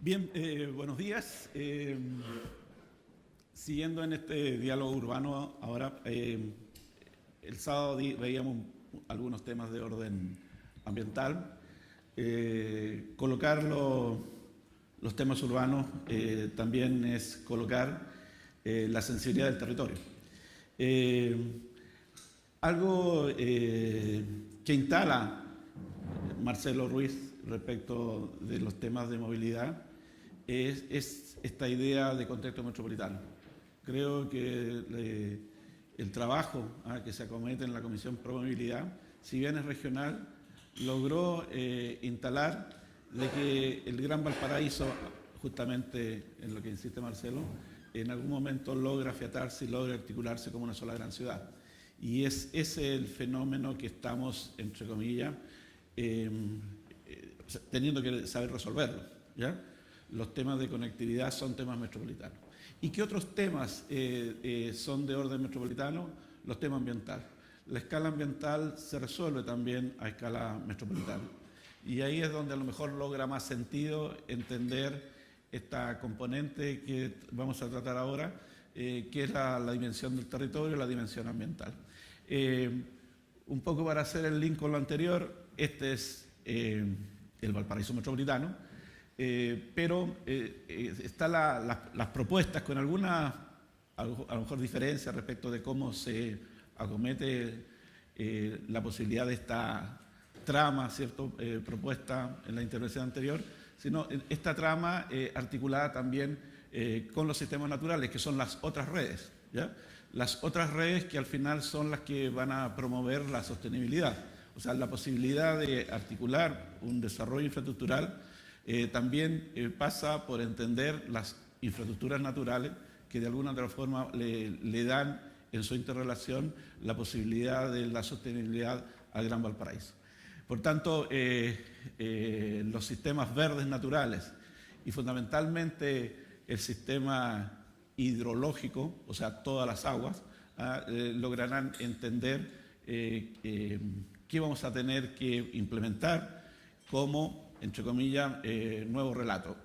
Bien, buenos días. Siguiendo en este diálogo urbano, ahora el sábado veíamos algunos temas de orden ambiental. Colocar los temas urbanos también es colocar la sensibilidad del territorio. Algo que instala Marcelo Ruiz respecto de los temas de movilidad es esta idea de contexto metropolitano. Creo que el trabajo que se acomete en la Comisión Pro Movilidad, si bien es regional, logró instalar de que el Gran Valparaíso, justamente en lo que insiste Marcelo, en algún momento logra afiatarse y logra articularse como una sola gran ciudad. Y es ese el fenómeno que estamos, entre comillas, teniendo que saber resolverlo, ¿ya? Los temas de conectividad son temas metropolitanos. ¿Y qué otros temas son de orden metropolitano? Los temas ambientales. La escala ambiental se resuelve también a escala metropolitana. Y ahí es donde a lo mejor logra más sentido entender esta componente que vamos a tratar ahora, que es la dimensión del territorio, la dimensión ambiental. Un poco para hacer el link con lo anterior, este es el Valparaíso metropolitano, pero están las propuestas con algunas, a lo mejor, diferencias respecto de cómo se acomete la posibilidad de esta trama, ¿cierto? Propuesta en la intervención anterior, sino esta trama articulada también con los sistemas naturales, que son las otras redes, ¿ya? Las otras redes que al final son las que van a promover la sostenibilidad. O sea, la posibilidad de articular un desarrollo infraestructural también pasa por entender las infraestructuras naturales que de alguna otra forma le dan en su interrelación la posibilidad de la sostenibilidad al Gran Valparaíso. Por tanto, los sistemas verdes naturales y fundamentalmente el sistema hidrológico, o sea, todas las aguas, lograrán entender qué vamos a tener que implementar como, entre comillas, nuevo relato.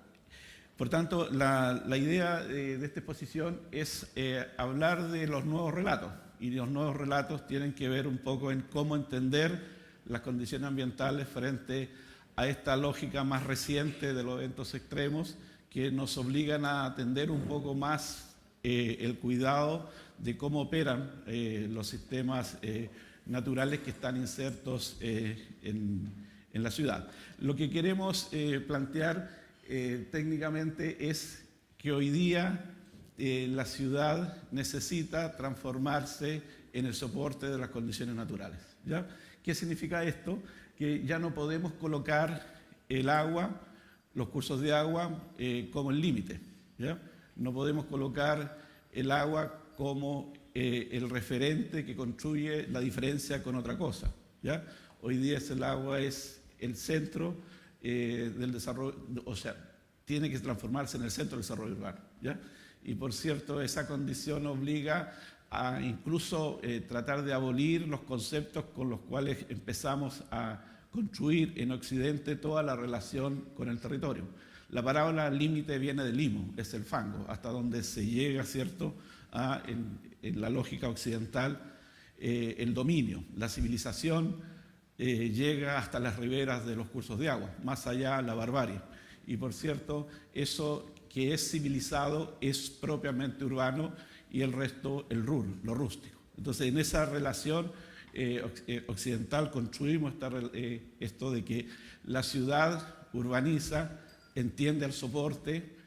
Por tanto, la idea de esta exposición es hablar de los nuevos relatos, y los nuevos relatos tienen que ver un poco en cómo entender las condiciones ambientales frente a esta lógica más reciente de los eventos extremos que nos obligan a atender un poco más el cuidado de cómo operan los sistemas naturales que están insertos en la ciudad. Lo que queremos plantear técnicamente es que hoy día la ciudad necesita transformarse en el soporte de las condiciones naturales, ¿ya? ¿Qué significa esto? Que ya no podemos colocar el agua, los cursos de agua, como el límite, ¿ya? No podemos colocar el agua como el referente que construye la diferencia con otra cosa, ¿ya? Hoy día el agua es el centro del desarrollo, o sea, tiene que transformarse en el centro del desarrollo urbano, ¿ya? Y por cierto, esa condición obliga a incluso tratar de abolir los conceptos con los cuales empezamos a construir en Occidente toda la relación con el territorio. La parábola límite viene del limo, es el fango, hasta donde se llega, ¿cierto?, en la lógica occidental, el dominio. La civilización llega hasta las riberas de los cursos de agua, más allá la barbarie. Y por cierto, eso que es civilizado es propiamente urbano y el resto el rural, lo rústico. Entonces, en esa relación occidental construimos esto de que la ciudad urbaniza, entiende al soporte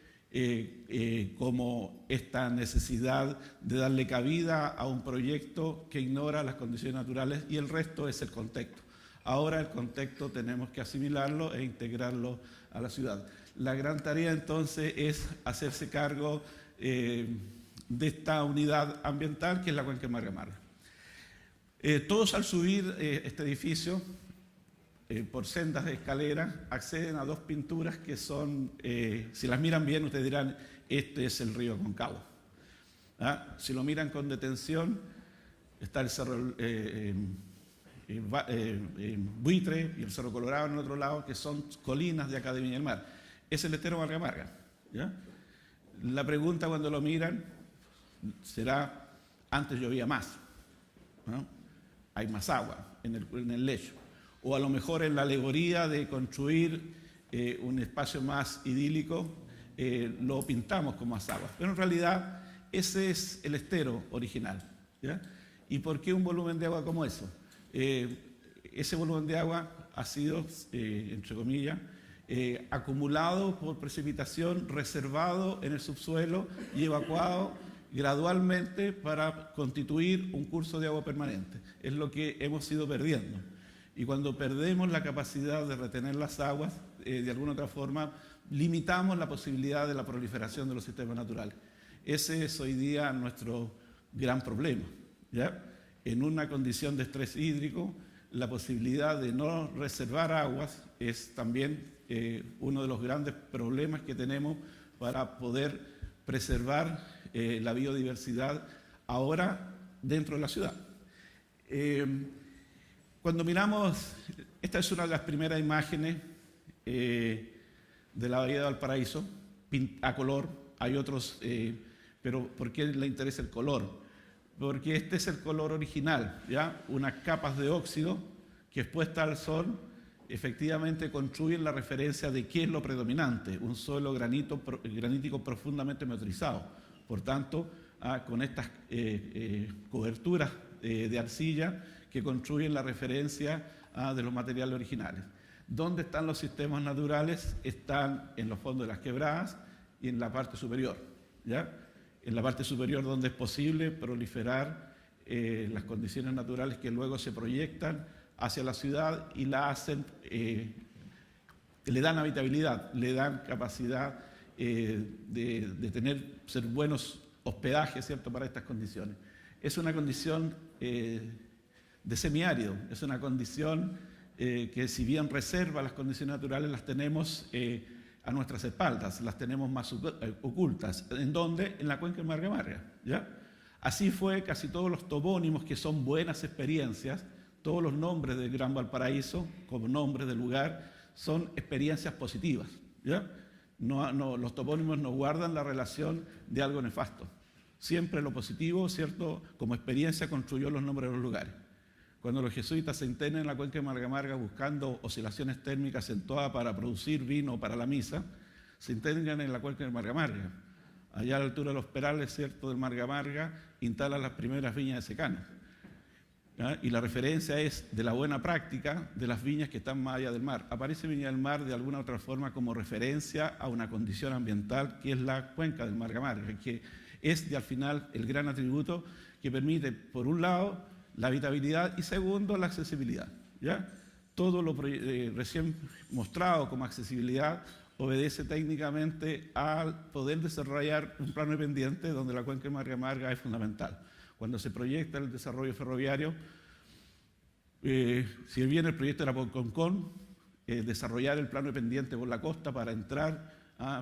como esta necesidad de darle cabida a un proyecto que ignora las condiciones naturales, y el resto es el contexto. Ahora el contexto tenemos que asimilarlo e integrarlo a la ciudad. La gran tarea entonces es hacerse cargo de esta unidad ambiental que es la Cuenca Marga. Todos al subir este edificio por sendas de escaleras acceden a dos pinturas que son, si las miran bien ustedes dirán, este es el río Aconcagua. Si lo miran con detención, está el cerro Buitre y el Cerro Colorado en el otro lado, que son colinas de acá de Viña del Mar. es el estero Marga Marga, ¿ya? La pregunta cuando lo miran será, antes llovía más, ¿no? Hay más agua en el lecho. O a lo mejor en la alegoría de construir un espacio más idílico, lo pintamos con más agua. Pero en realidad ese es el estero original, ¿ya? ¿Y por qué un volumen de agua como eso? Ese volumen de agua ha sido, entre comillas, acumulado por precipitación, reservado en el subsuelo y evacuado gradualmente para constituir un curso de agua permanente. Es lo que hemos ido perdiendo. Y cuando perdemos la capacidad de retener las aguas, de alguna otra forma, limitamos la posibilidad de la proliferación de los sistemas naturales. Ese es hoy día nuestro gran problema, ¿ya? En una condición de estrés hídrico, la posibilidad de no reservar aguas es también uno de los grandes problemas que tenemos para poder preservar la biodiversidad ahora dentro de la ciudad. Cuando miramos, esta es una de las primeras imágenes de la Bahía de Valparaíso, a color, hay otros, pero ¿por qué le interesa el color? Porque este es el color original, ¿ya? Unas capas de óxido que expuestas al sol efectivamente construyen la referencia de qué es lo predominante, un suelo granítico profundamente meteorizado. Por tanto, con estas coberturas de arcilla que construyen la referencia de los materiales originales. ¿Dónde están los sistemas naturales? Están en los fondos de las quebradas y en la parte superior, ¿ya? En la parte superior donde es posible proliferar las condiciones naturales que luego se proyectan hacia la ciudad y la hacen, le dan habitabilidad, le dan capacidad de ser buenos hospedajes, ¿cierto?, para estas condiciones. Es una condición de semiárido, es una condición que si bien reserva las condiciones naturales, las tenemos a nuestras espaldas, las tenemos más ocultas. ¿En dónde? En la cuenca del Marga Marga, ¿ya? Así fue casi todos los topónimos que son buenas experiencias, todos los nombres del Gran Valparaíso, como nombres del lugar, son experiencias positivas, ¿ya? Los topónimos no guardan la relación de algo nefasto. Siempre lo positivo, ¿cierto?, como experiencia construyó los nombres de los lugares. Cuando los jesuitas se internan en la cuenca de Marga Marga buscando oscilaciones térmicas acentuadas para producir vino para la misa, se internan en la cuenca de Marga Marga. Allá a la altura de los perales, ¿cierto?, del Marga Marga, instalan las primeras viñas de secano. ¿Ya? Y la referencia es de la buena práctica de las viñas que están más allá del mar. Aparece Viña del Mar de alguna otra forma como referencia a una condición ambiental que es la cuenca del Marga Marga, que es al final el gran atributo que permite, por un lado, la habitabilidad y segundo, la accesibilidad, ¿ya? Todo lo recién mostrado como accesibilidad obedece técnicamente al poder desarrollar un plano de pendiente donde la cuenca de Marga Marga es fundamental. Cuando se proyecta el desarrollo ferroviario, si bien el proyecto era por Concón, desarrollar el plano de pendiente por la costa para entrar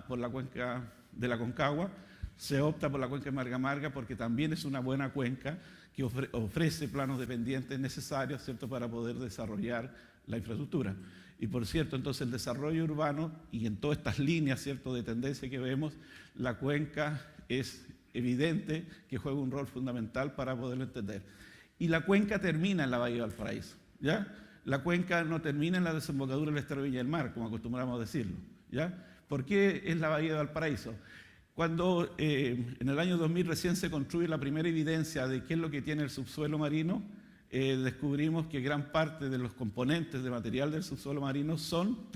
por la cuenca de la Concagua, se opta por la cuenca de Marga Marga porque también es una buena cuenca que ofrece planos de pendientes necesarios, ¿cierto?, para poder desarrollar la infraestructura. Y por cierto, entonces el desarrollo urbano y en todas estas líneas, ¿cierto?, de tendencia que vemos, la cuenca es evidente que juega un rol fundamental para poderlo entender. Y la cuenca termina en la Bahía de Valparaíso, ¿ya? La cuenca no termina en la desembocadura del estero de Viña del Mar, como acostumbramos a decirlo, ¿ya? ¿Por qué es la Bahía de Valparaíso? Cuando en el año 2000 recién se construye la primera evidencia de qué es lo que tiene el subsuelo marino, descubrimos que gran parte de los componentes de material del subsuelo marino son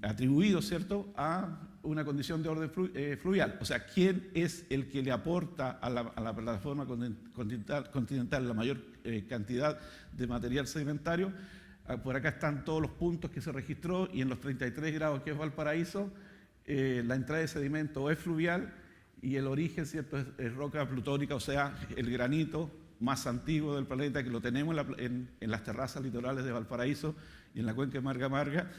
atribuidos, ¿cierto?, a una condición de orden fluvial. O sea, ¿quién es el que le aporta a la plataforma continental la mayor cantidad de material sedimentario? Por acá están todos los puntos que se registró y en los 33 grados que es Valparaíso, la entrada de sedimento es fluvial y el origen, ¿cierto?, es roca plutónica, o sea, el granito más antiguo del planeta que lo tenemos en las terrazas litorales de Valparaíso y en la cuenca de Marga Marga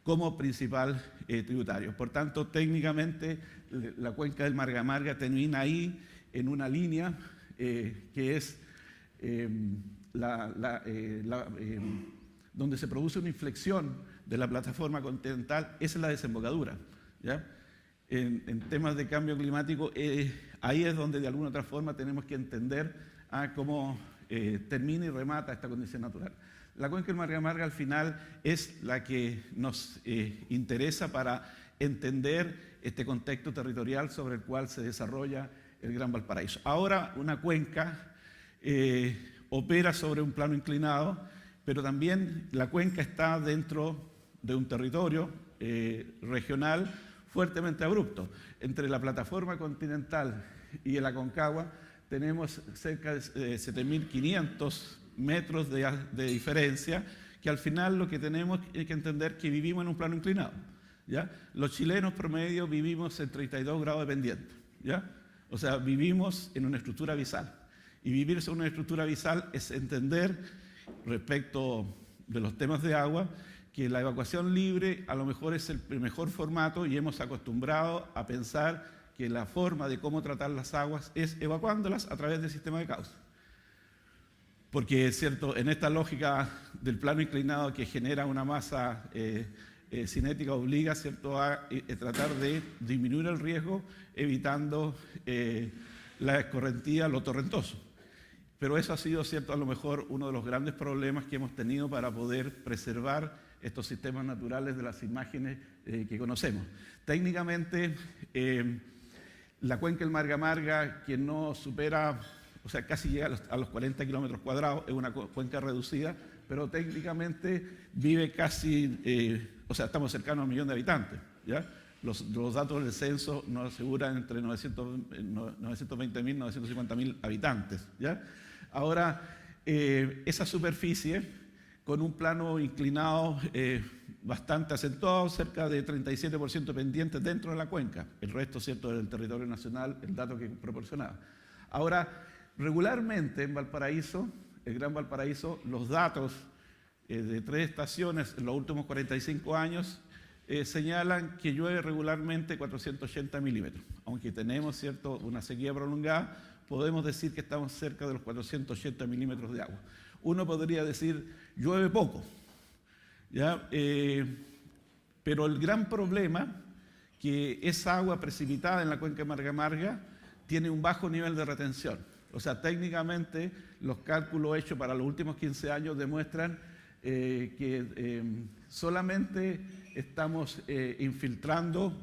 como principal tributario. Por tanto, técnicamente la cuenca del Marga Marga termina ahí en una línea que es donde se produce una inflexión de la plataforma continental, esa es la desembocadura, ¿ya? En temas de cambio climático, ahí es donde de alguna otra forma tenemos que entender cómo termina y remata esta condición natural. La cuenca del Marga al final es la que nos interesa para entender este contexto territorial sobre el cual se desarrolla el Gran Valparaíso. Ahora una cuenca opera sobre un plano inclinado, pero también la cuenca está dentro de un territorio regional fuertemente abrupto. Entre la plataforma continental y el Aconcagua tenemos cerca de 7.500 metros de diferencia, que al final lo que tenemos que entender es que vivimos en un plano inclinado, ¿ya? Los chilenos promedio vivimos en 32 grados de pendiente, ¿ya? O sea, vivimos en una estructura abisal. Y vivir en una estructura abisal es entender, respecto de los temas de agua, que la evacuación libre a lo mejor es el mejor formato y hemos acostumbrado a pensar que la forma de cómo tratar las aguas es evacuándolas a través del sistema de cauce. Porque es cierto, en esta lógica del plano inclinado que genera una masa cinética obliga, ¿cierto?, a tratar de disminuir el riesgo evitando la escorrentía, lo torrentoso. Pero eso ha sido, cierto, a lo mejor uno de los grandes problemas que hemos tenido para poder preservar estos sistemas naturales de las imágenes que conocemos. Técnicamente, la cuenca del Marga, que no supera, o sea, casi llega a los 40 kilómetros cuadrados, es una cuenca reducida, pero técnicamente vive casi, o sea, estamos cercanos a 1 millón de habitantes, ¿ya? Los datos del censo nos aseguran entre 920.000 y 950.000 habitantes, ¿ya? Ahora, esa superficie, con un plano inclinado bastante acentuado, cerca de 37% pendientes dentro de la cuenca, el resto, ¿cierto?, del territorio nacional, el dato que proporcionaba. Ahora, regularmente en Valparaíso, el Gran Valparaíso, los datos de 3 estaciones en los últimos 45 años señalan que llueve regularmente 480 milímetros. Aunque tenemos, ¿cierto?, una sequía prolongada, podemos decir que estamos cerca de los 480 milímetros de agua. Uno podría decir, llueve poco, ¿ya? Pero el gran problema que esa agua precipitada en la cuenca de Marga tiene un bajo nivel de retención. O sea, técnicamente los cálculos hechos para los últimos 15 años demuestran que solamente estamos infiltrando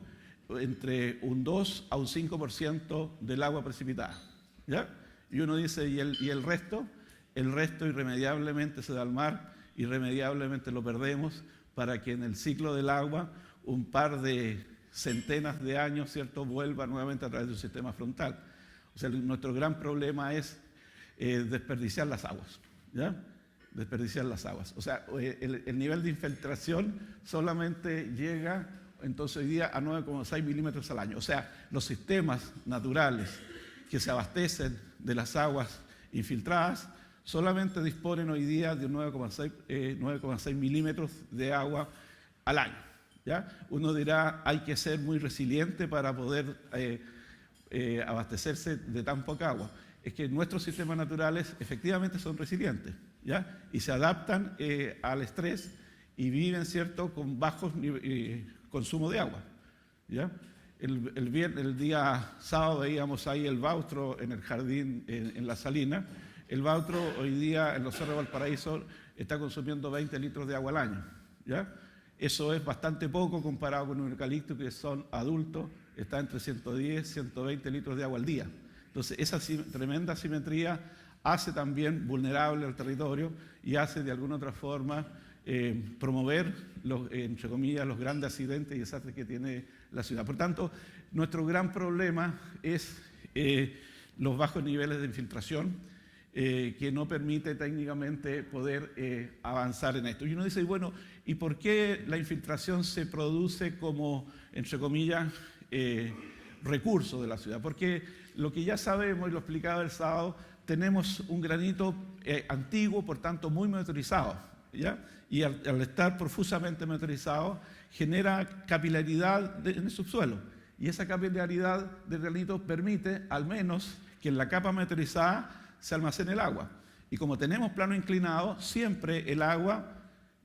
entre un 2 a un 5% del agua precipitada, ¿ya? Y uno dice, ¿y el resto? El resto irremediablemente se da al mar, irremediablemente lo perdemos, para que en el ciclo del agua un par de centenas de años, ¿cierto?, vuelva nuevamente a través de un sistema frontal. O sea, nuestro gran problema es desperdiciar las aguas, ¿ya? Desperdiciar las aguas. O sea, el nivel de infiltración solamente llega, entonces hoy día, a 9,6 milímetros al año. O sea, los sistemas naturales que se abastecen de las aguas infiltradas solamente disponen hoy día de 9,6 milímetros de agua al año, ¿ya? Uno dirá, hay que ser muy resiliente para poder abastecerse de tan poca agua. Es que nuestros sistemas naturales efectivamente son resilientes, ¿ya? Y se adaptan al estrés y viven, ¿cierto?, con bajos consumo de agua, ¿ya? El día sábado veíamos ahí el bautro en el jardín en La Salina. El bautro hoy día en los cerros de Valparaíso está consumiendo 20 litros de agua al año, ¿ya? Eso es bastante poco comparado con un eucalipto que son adultos, está entre 110 y 120 litros de agua al día. Entonces, esa tremenda asimetría hace también vulnerable al territorio y hace de alguna otra forma promover, entre comillas, los grandes accidentes y desastres que tiene la ciudad. Por tanto, nuestro gran problema es los bajos niveles de infiltración, que no permite técnicamente poder avanzar en esto. Y uno dice, bueno, ¿y por qué la infiltración se produce como, entre comillas, recurso de la ciudad? Porque lo que ya sabemos, y lo explicaba el sábado, tenemos un granito antiguo, por tanto muy meteorizado, ¿ya? Y al estar profusamente meteorizado, genera capilaridad en el subsuelo. Y esa capilaridad del granito permite, al menos, que en la capa meteorizada se almacene el agua. Y como tenemos plano inclinado, siempre el agua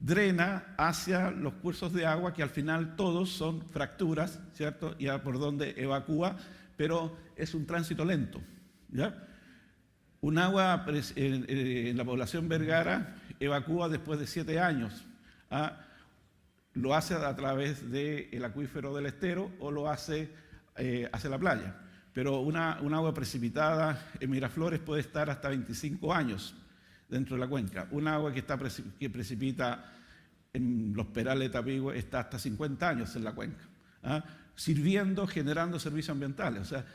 drena hacia los cursos de agua que al final todos son fracturas, ¿cierto? Y por donde evacúa, pero es un tránsito lento, ¿ya? Un agua en la población Vergara evacúa después de 7 años. Lo hace a través del acuífero del estero o lo hace hacia la playa. Pero un agua precipitada en Miraflores puede estar hasta 25 años dentro de la cuenca. Un agua que precipita en los perales de Tapigüe está hasta 50 años en la cuenca, sirviendo, generando servicios ambientales, o sea,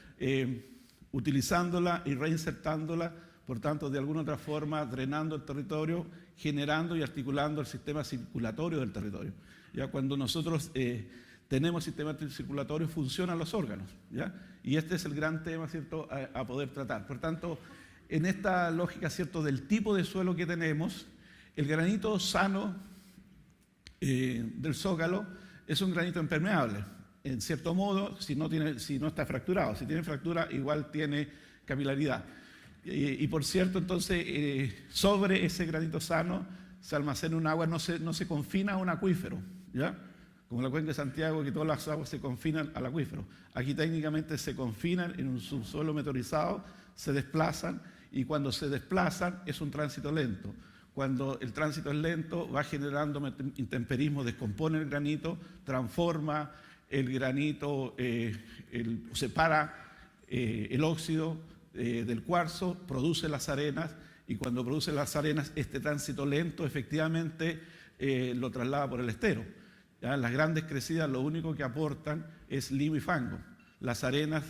utilizándola y reinsertándola, por tanto, de alguna otra forma, drenando el territorio, generando y articulando el sistema circulatorio del territorio. Ya cuando nosotros tenemos sistema circulatorio, funcionan los órganos, ¿ya? Y este es el gran tema, ¿cierto?, a poder tratar. Por tanto, en esta lógica, ¿cierto?, del tipo de suelo que tenemos, el granito sano del zócalo es un granito impermeable. En cierto modo, si no está fracturado. Si tiene fractura, igual tiene capilaridad. Y por cierto, entonces, sobre ese granito sano se almacena un agua, no se confina a un acuífero, ¿ya? Como la cuenca de Santiago, que todas las aguas se confinan al acuífero. Aquí técnicamente se confinan en un subsuelo meteorizado, se desplazan, y cuando se desplazan es un tránsito lento. Cuando el tránsito es lento, va generando intemperismo, descompone el granito, transforma el granito, separa el óxido del cuarzo, produce las arenas, y cuando produce las arenas, este tránsito lento efectivamente lo traslada por el estero. ¿Ya? Las grandes crecidas lo único que aportan es limo y fango. Las arenas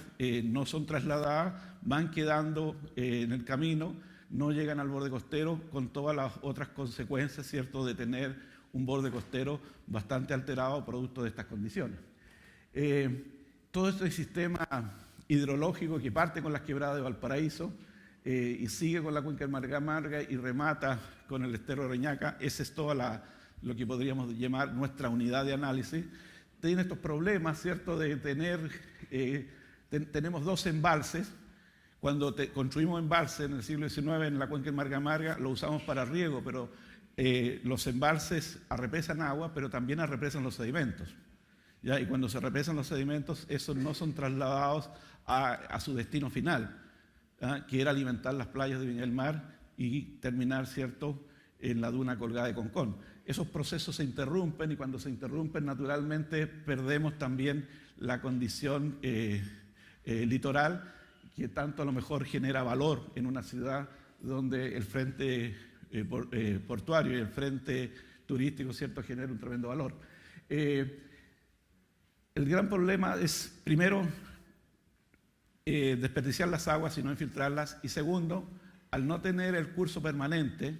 no son trasladadas, van quedando en el camino, no llegan al borde costero, con todas las otras consecuencias, ¿cierto?, de tener un borde costero bastante alterado producto de estas condiciones. Todo este sistema hidrológico que parte con las quebradas de Valparaíso y sigue con la cuenca del Marga y remata con el estero de Reñaca, esa es toda lo que podríamos llamar nuestra unidad de análisis. Tiene estos problemas, ¿cierto?, de tener, tenemos 2 embalses. Cuando construimos embalses en el siglo XIX en la cuenca del Marga lo usamos para riego, pero los embalses arrepresan agua, pero también arrepresan los sedimentos, ¿ya? Y cuando se represan los sedimentos, esos no son trasladados a su destino final, ¿ya?, que era alimentar las playas de Viña del Mar y terminar, ¿cierto?, en la duna colgada de Concón. Esos procesos se interrumpen, y cuando se interrumpen, naturalmente perdemos también la condición litoral, que tanto a lo mejor genera valor en una ciudad donde el frente portuario y el frente turístico, ¿cierto?, genera un tremendo valor. El gran problema es, primero, desperdiciar las aguas y no infiltrarlas, y segundo, al no tener el curso permanente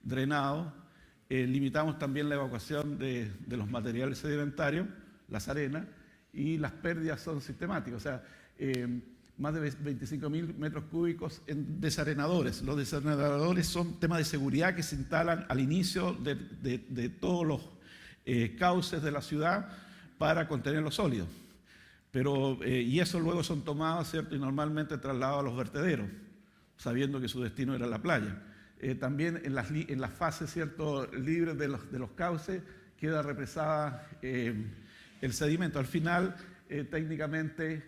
drenado, limitamos también la evacuación de los materiales sedimentarios, las arenas, y las pérdidas son sistemáticas. O sea, más de 25.000 metros cúbicos en desarenadores. Los desarenadores son temas de seguridad que se instalan al inicio de todos los cauces de la ciudad para contener los sólidos. Y eso luego son tomados, ¿cierto?, y normalmente trasladados a los vertederos, sabiendo que su destino era la playa. También en las fases, ¿cierto?, libres de los cauces queda represada el sedimento. Al final, técnicamente,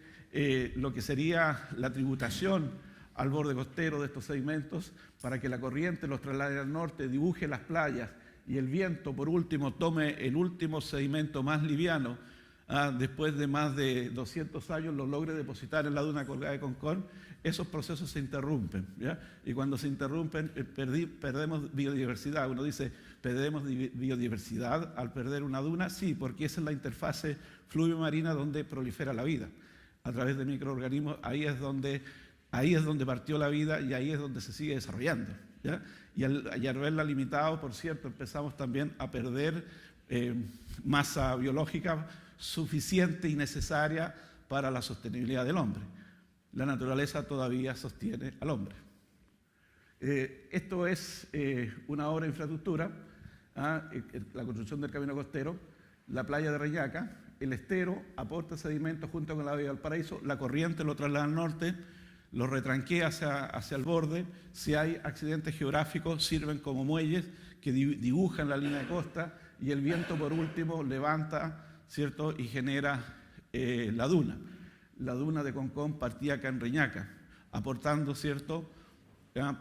lo que sería la tributación al borde costero de estos sedimentos para que la corriente los traslade al norte, dibuje las playas y el viento, por último, tome el último sedimento más liviano, después de más de 200 años lo logre depositar en la duna colgada de Concón, esos procesos se interrumpen, ¿ya? Y cuando se interrumpen, perdemos biodiversidad. Uno dice, ¿perdemos biodiversidad al perder una duna? Sí, porque esa es la interfase fluvio-marina donde prolifera la vida. A través de microorganismos, ahí es donde partió la vida y ahí es donde se sigue desarrollando, ¿ya? Y al haberla limitado, por cierto, empezamos también a perder masa biológica suficiente y necesaria para la sostenibilidad del hombre. La naturaleza todavía sostiene al hombre. Esto es una obra de infraestructura, la construcción del camino costero, la playa de Reñaca. El estero aporta sedimentos junto con la bahía de Valparaíso, la corriente lo traslada al norte, los retranquea hacia el borde. Si hay accidentes geográficos, sirven como muelles que dibujan la línea de costa, y el viento, por último, levanta, ¿cierto?, y genera la duna. La duna de Concón partía acá en Reñaca, aportando, ¿cierto?,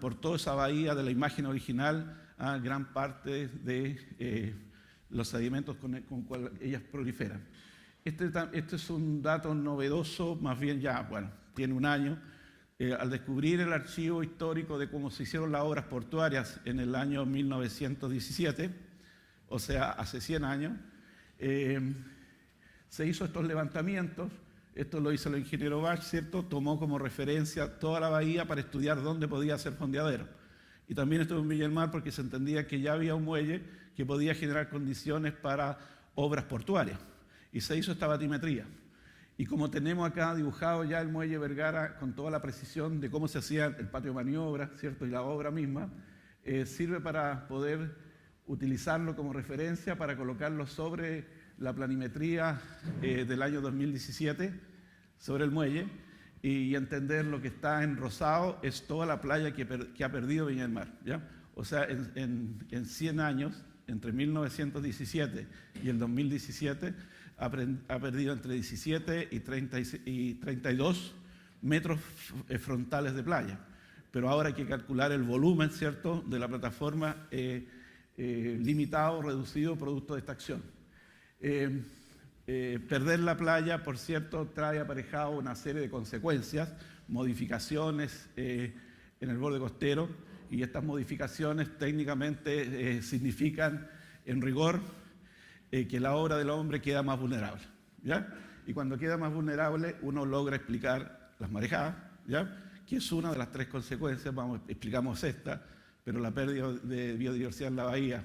por toda esa bahía de la imagen original a gran parte de los sedimentos con cuales ellas proliferan. Este es un dato novedoso, más bien ya, bueno, tiene un año. Al descubrir el archivo histórico de cómo se hicieron las obras portuarias en el año 1917, o sea, hace 100 años, se hizo estos levantamientos. Esto lo hizo el ingeniero Bach, ¿cierto? Tomó como referencia toda la bahía para estudiar dónde podía ser fondeadero. Y también estuvo en Viña del Mar porque se entendía que ya había un muelle que podía generar condiciones para obras portuarias. Y se hizo esta batimetría. Y como tenemos acá dibujado ya el muelle Vergara con toda la precisión de cómo se hacía el patio de maniobra, ¿cierto?, y la obra misma, sirve para poder utilizarlo como referencia para colocarlo sobre la planimetría del año 2017, sobre el muelle, y entender lo que está en rosado es toda la playa que ha perdido Viña del Mar, ¿ya? O sea, en 100 años, entre 1917 y el 2017, ha perdido entre 17 y 32 metros frontales de playa. Pero ahora hay que calcular el volumen, ¿cierto?, de la plataforma limitado, reducido, producto de esta acción. Perder la playa, por cierto, trae aparejado una serie de consecuencias, modificaciones en el borde costero, y estas modificaciones técnicamente significan, en rigor, que la obra del hombre queda más vulnerable, ¿ya? Y cuando queda más vulnerable, uno logra explicar las marejadas, ¿ya?, que es una de las 3 consecuencias. Explicamos esta, pero la pérdida de biodiversidad en la bahía,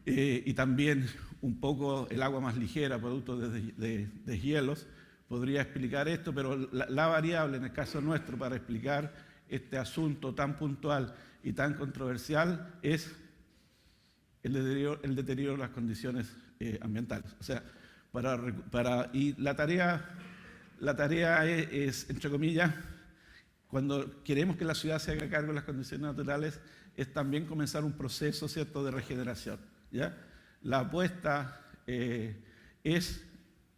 y también un poco el agua más ligera, producto de deshielos, podría explicar esto, pero la variable en el caso nuestro para explicar este asunto tan puntual y tan controversial es el deterioro de las condiciones ambientales. O sea, y la tarea es, entre comillas, cuando queremos que la ciudad se haga cargo de las condiciones naturales, es también comenzar un proceso, ¿cierto?, de regeneración, ¿ya? La apuesta es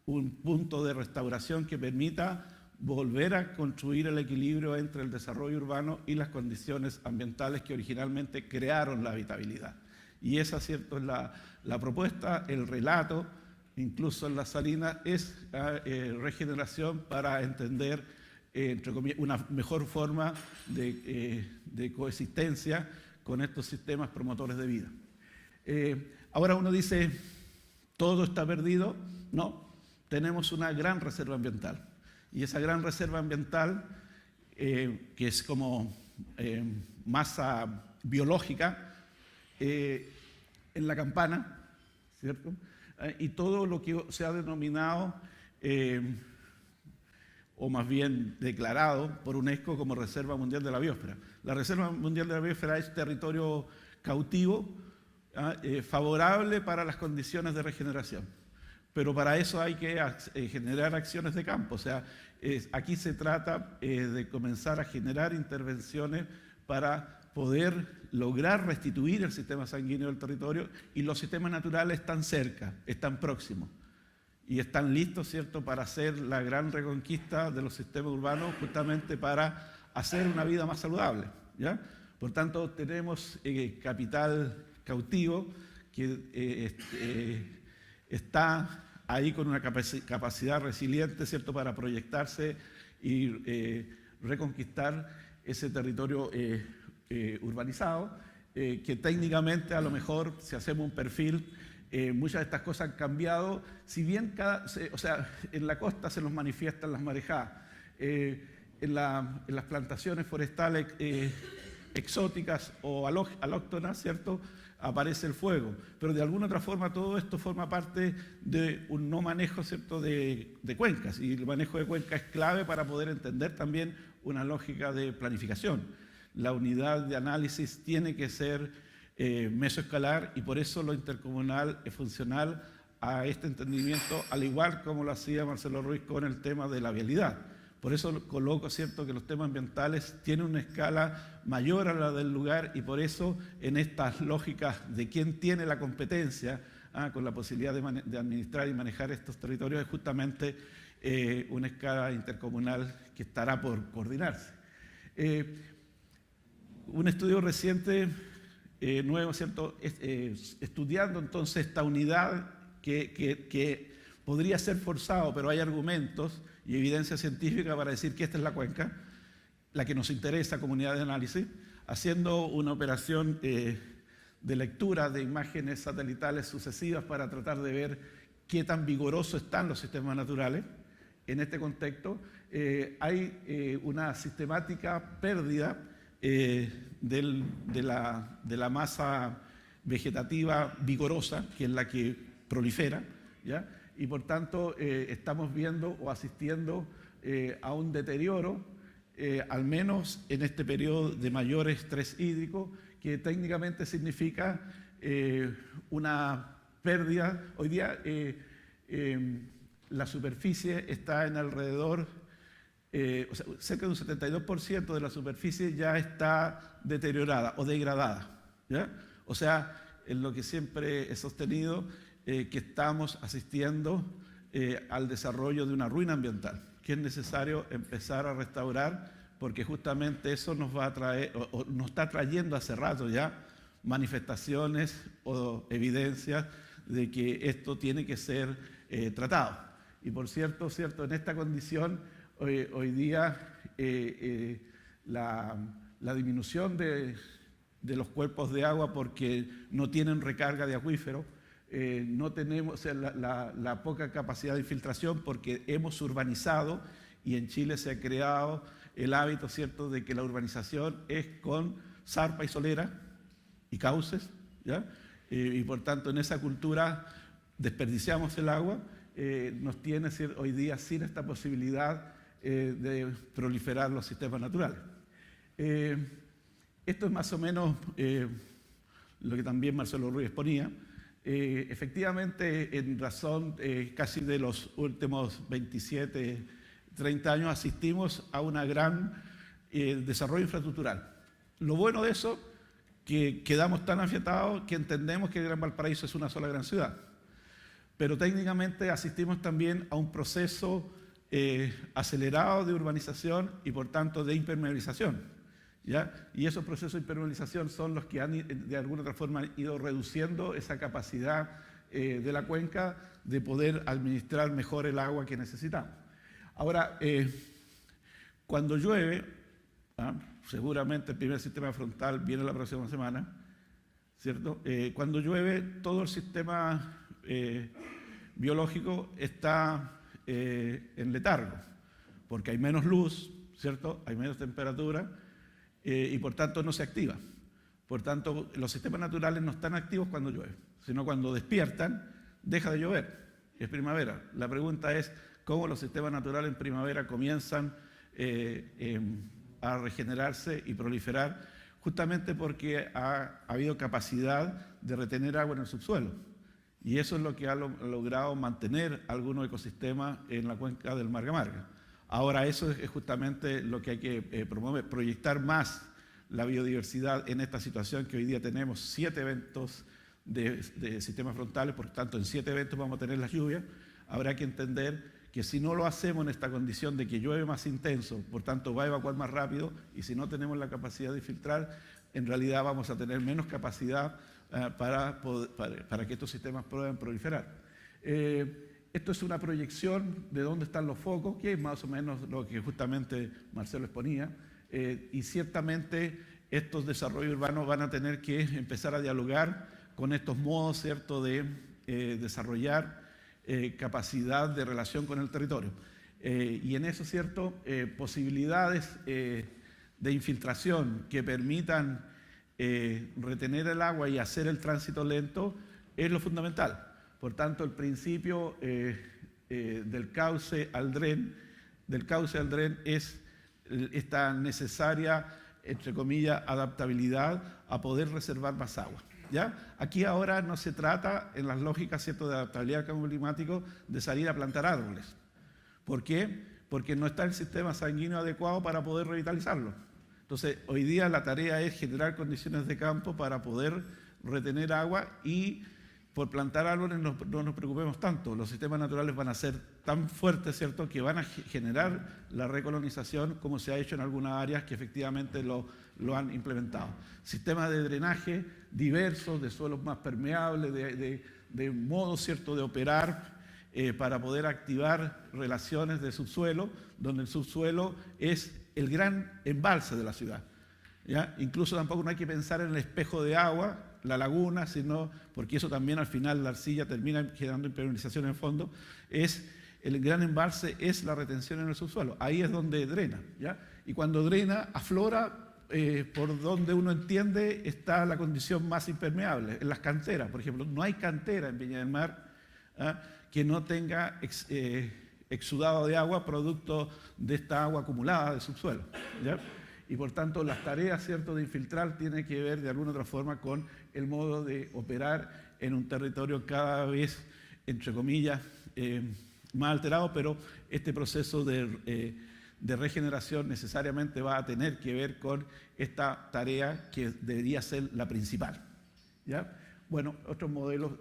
un punto de restauración que permita volver a construir el equilibrio entre el desarrollo urbano y las condiciones ambientales que originalmente crearon la habitabilidad. Y esa, ¿cierto?, es la propuesta, el relato, incluso en las salinas, es regeneración para entender, entre comillas, una mejor forma de coexistencia con estos sistemas promotores de vida. Ahora uno dice, ¿todo está perdido? No, tenemos una gran reserva ambiental. Y esa gran reserva ambiental, que es como masa biológica, en la Campana, ¿cierto? Y todo lo que se ha denominado, o más bien declarado por UNESCO como Reserva Mundial de la Biosfera. La Reserva Mundial de la Biosfera es territorio cautivo, favorable para las condiciones de regeneración. Pero para eso hay que generar acciones de campo. O sea, aquí se trata de comenzar a generar intervenciones para poder lograr restituir el sistema sanguíneo del territorio, y los sistemas naturales están cerca, están próximos y están listos, ¿cierto?, para hacer la gran reconquista de los sistemas urbanos, justamente para hacer una vida más saludable, ¿ya? Por tanto, tenemos capital cautivo que está ahí con una capacidad resiliente, ¿cierto?, para proyectarse y reconquistar ese territorio urbanizado, que técnicamente, a lo mejor, si hacemos un perfil, muchas de estas cosas han cambiado. Si bien en la costa se nos manifiestan las marejadas, en las plantaciones forestales exóticas o alóctonas, ¿cierto?, aparece el fuego. Pero de alguna otra forma todo esto forma parte de un no manejo, ¿cierto?, de cuencas. Y el manejo de cuencas es clave para poder entender también una lógica de planificación. La unidad de análisis tiene que ser mesoescalar, y por eso lo intercomunal es funcional a este entendimiento, al igual como lo hacía Marcelo Ruiz con el tema de la vialidad. Por eso coloco, ¿cierto?, que los temas ambientales tienen una escala mayor a la del lugar, y por eso en estas lógicas de quién tiene la competencia, con la posibilidad de administrar y manejar estos territorios, es justamente una escala intercomunal que estará por coordinarse. Un estudio reciente, nuevo, ¿cierto?, estudiando entonces esta unidad que podría ser forzado, pero hay argumentos y evidencia científica para decir que esta es la cuenca, la que nos interesa, comunidad de análisis, haciendo una operación de lectura de imágenes satelitales sucesivas para tratar de ver qué tan vigorosos están los sistemas naturales. En este contexto hay una sistemática pérdida de la masa vegetativa vigorosa, que es la que prolifera, ¿ya? Y por tanto estamos viendo o asistiendo a un deterioro, al menos en este periodo de mayor estrés hídrico, que técnicamente significa una pérdida. Hoy día la superficie está en alrededor, o sea, cerca de un 72% de la superficie ya está deteriorada o degradada, ¿ya? O sea, en lo que siempre he sostenido, que estamos asistiendo al desarrollo de una ruina ambiental, que es necesario empezar a restaurar, porque justamente eso nos va a traer, o nos está trayendo hace rato ya, manifestaciones o evidencias de que esto tiene que ser tratado. Y por cierto, en esta condición, hoy día la disminución de los cuerpos de agua porque no tienen recarga de acuífero, no tenemos, o sea, la poca capacidad de infiltración porque hemos urbanizado, y en Chile se ha creado el hábito, ¿cierto?, de que la urbanización es con zarpa y solera y cauces, ¿ya? Y por tanto en esa cultura desperdiciamos el agua, nos tiene hoy día sin esta posibilidad de proliferar los sistemas naturales. Esto es más o menos lo que también Marcelo Ruiz ponía. Efectivamente, en razón casi de los últimos 27, 30 años asistimos a un gran desarrollo infraestructural. Lo bueno de eso, que quedamos tan afiatados que entendemos que Gran Valparaíso es una sola gran ciudad. Pero técnicamente asistimos también a un proceso acelerado de urbanización y por tanto de impermeabilización, ¿ya? Y esos procesos de impermeabilización son los que han de alguna otra forma ido reduciendo esa capacidad de la cuenca de poder administrar mejor el agua que necesitamos. Ahora, cuando llueve, seguramente el primer sistema frontal viene la próxima semana, ¿cierto? Cuando llueve, todo el sistema biológico está en letargo, porque hay menos luz, ¿cierto? Hay menos temperatura y por tanto no se activa. Por tanto, los sistemas naturales no están activos cuando llueve, sino cuando despiertan, deja de llover. Es primavera. La pregunta es cómo los sistemas naturales en primavera comienzan a regenerarse y proliferar, justamente porque ha habido capacidad de retener agua en el subsuelo. Y eso es lo que ha logrado mantener algunos ecosistemas en la cuenca del Marga Marga. Ahora eso es justamente lo que hay que promover, proyectar más la biodiversidad en esta situación que hoy día tenemos 7 eventos de sistemas frontales, por tanto en 7 eventos vamos a tener las lluvias. Habrá que entender que si no lo hacemos en esta condición de que llueve más intenso, por tanto va a evacuar más rápido, y si no tenemos la capacidad de filtrar, en realidad vamos a tener menos capacidad para que estos sistemas puedan proliferar. Esto es una proyección de dónde están los focos, que es más o menos lo que justamente Marcelo exponía, y ciertamente estos desarrollos urbanos van a tener que empezar a dialogar con estos modos, ¿cierto?, de desarrollar capacidad de relación con el territorio. Y en eso, ¿cierto?, posibilidades de infiltración que permitan retener el agua y hacer el tránsito lento es lo fundamental. Por tanto, el principio del cauce al dren es esta necesaria, entre comillas, adaptabilidad a poder reservar más agua, ¿ya? Aquí ahora no se trata, en las lógicas, ¿cierto?, de adaptabilidad al cambio climático, de salir a plantar árboles. ¿Por qué? Porque no está el sistema sanguíneo adecuado para poder revitalizarlo. Entonces, hoy día la tarea es generar condiciones de campo para poder retener agua y por plantar árboles no nos preocupemos tanto. Los sistemas naturales van a ser tan fuertes, ¿cierto?, que van a generar la recolonización como se ha hecho en algunas áreas que efectivamente lo han implementado. Sistemas de drenaje diversos, de suelos más permeables, de modos, ¿cierto?, de operar para poder activar relaciones de subsuelo, donde el subsuelo es el gran embalse de la ciudad, ¿ya? Incluso tampoco no hay que pensar en el espejo de agua, la laguna, sino porque eso también al final la arcilla termina generando impermeabilización en el fondo, el gran embalse es la retención en el subsuelo, ahí es donde drena, ¿ya? Y cuando drena, aflora por donde uno entiende está la condición más impermeable, en las canteras, por ejemplo, no hay cantera en Viña del Mar, ¿ah?, que no tenga exudado de agua producto de esta agua acumulada de subsuelo, ¿ya? Y por tanto las tareas, ¿cierto?, de infiltrar tienen que ver de alguna otra forma con el modo de operar en un territorio cada vez, entre comillas, más alterado, pero este proceso de regeneración necesariamente va a tener que ver con esta tarea que debería ser la principal, ¿ya? Bueno, otros modelos,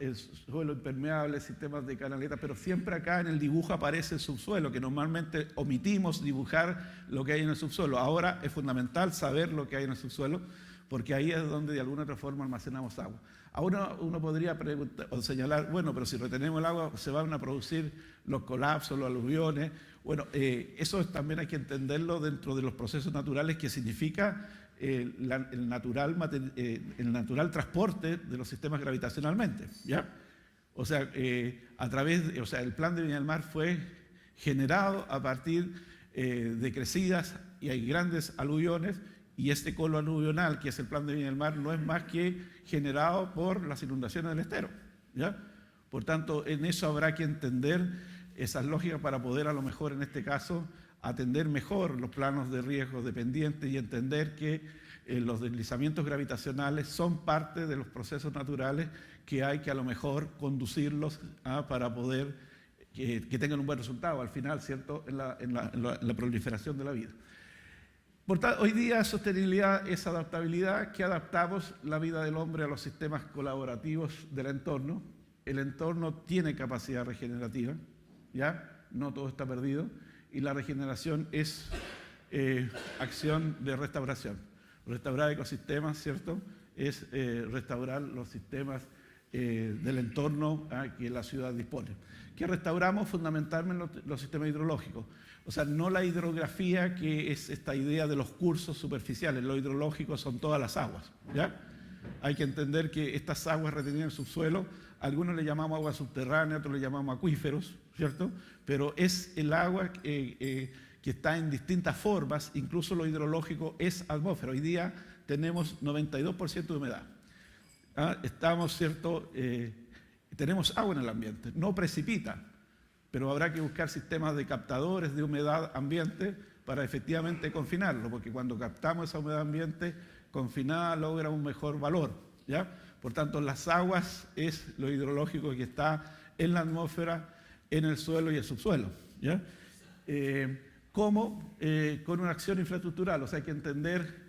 suelo impermeable, sistemas de canaletas, pero siempre acá en el dibujo aparece el subsuelo, que normalmente omitimos dibujar lo que hay en el subsuelo. Ahora es fundamental saber lo que hay en el subsuelo, porque ahí es donde de alguna otra forma almacenamos agua. Ahora uno podría preguntar, o señalar, bueno, pero si retenemos el agua se van a producir los colapsos, los aluviones. Bueno, eso también hay que entenderlo dentro de los procesos naturales, que significa el natural transporte de los sistemas gravitacionalmente, ¿ya? O sea, el plan de Viña del Mar fue generado a partir de crecidas y hay grandes aluviones, y este colo aluvional, que es el plan de Viña del Mar, no es más que generado por las inundaciones del estero, ¿ya? Por tanto, en eso habrá que entender esas lógicas para poder, a lo mejor en este caso, atender mejor los planos de riesgo dependientes y entender que los deslizamientos gravitacionales son parte de los procesos naturales que hay que a lo mejor conducirlos para poder que tengan un buen resultado al final, ¿cierto?, en la proliferación de la vida. Por tanto, hoy día sostenibilidad es adaptabilidad, que adaptamos la vida del hombre a los sistemas colaborativos del entorno. El entorno tiene capacidad regenerativa, ¿ya? No todo está perdido. Y la regeneración es acción de restauración. Restaurar ecosistemas, ¿cierto?, es restaurar los sistemas del entorno que la ciudad dispone. ¿Qué restauramos? Fundamentalmente los sistemas hidrológicos. O sea, no la hidrografía, que es esta idea de los cursos superficiales. Lo hidrológico son todas las aguas, ¿ya? Hay que entender que estas aguas retenidas en el subsuelo, algunos le llamamos agua subterránea, otros le llamamos acuíferos, ¿cierto? Pero es el agua que está en distintas formas, incluso lo hidrológico es atmósfera. Hoy día tenemos 92% de humedad. Estamos, ¿cierto? Tenemos agua en el ambiente, no precipita, pero habrá que buscar sistemas de captadores de humedad ambiente para efectivamente confinarlo, porque cuando captamos esa humedad ambiente confinada logra un mejor valor, ¿ya? Por tanto, las aguas es lo hidrológico que está en la atmósfera, en el suelo y el subsuelo, ¿ya? ¿Cómo? Con una acción infraestructural. O sea, hay que entender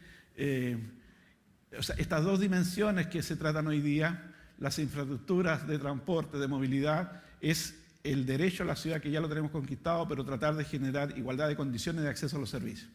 estas dos dimensiones que se tratan hoy día. Las infraestructuras de transporte, de movilidad, es el derecho a la ciudad, que ya lo tenemos conquistado, pero tratar de generar igualdad de condiciones de acceso a los servicios.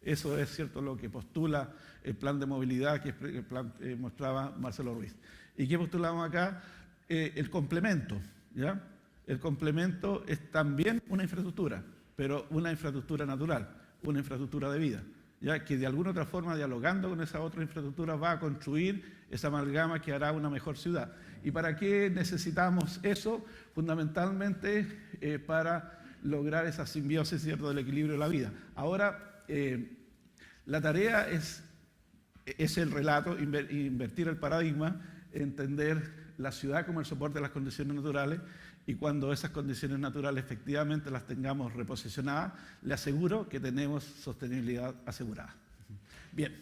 Eso es cierto lo que postula el plan de movilidad que mostraba Marcelo Ruiz. ¿Y qué postulamos acá? El complemento, ¿ya? El complemento es también una infraestructura, pero una infraestructura natural, una infraestructura de vida, ya que de alguna otra forma, dialogando con esa otra infraestructura, va a construir esa amalgama que hará una mejor ciudad. ¿Y para qué necesitamos eso? Fundamentalmente para lograr esa simbiosis, ¿cierto?, del equilibrio de la vida. Ahora, la tarea es el relato, invertir el paradigma, entender la ciudad como el soporte de las condiciones naturales, y cuando esas condiciones naturales efectivamente las tengamos reposicionadas, le aseguro que tenemos sostenibilidad asegurada. Bien.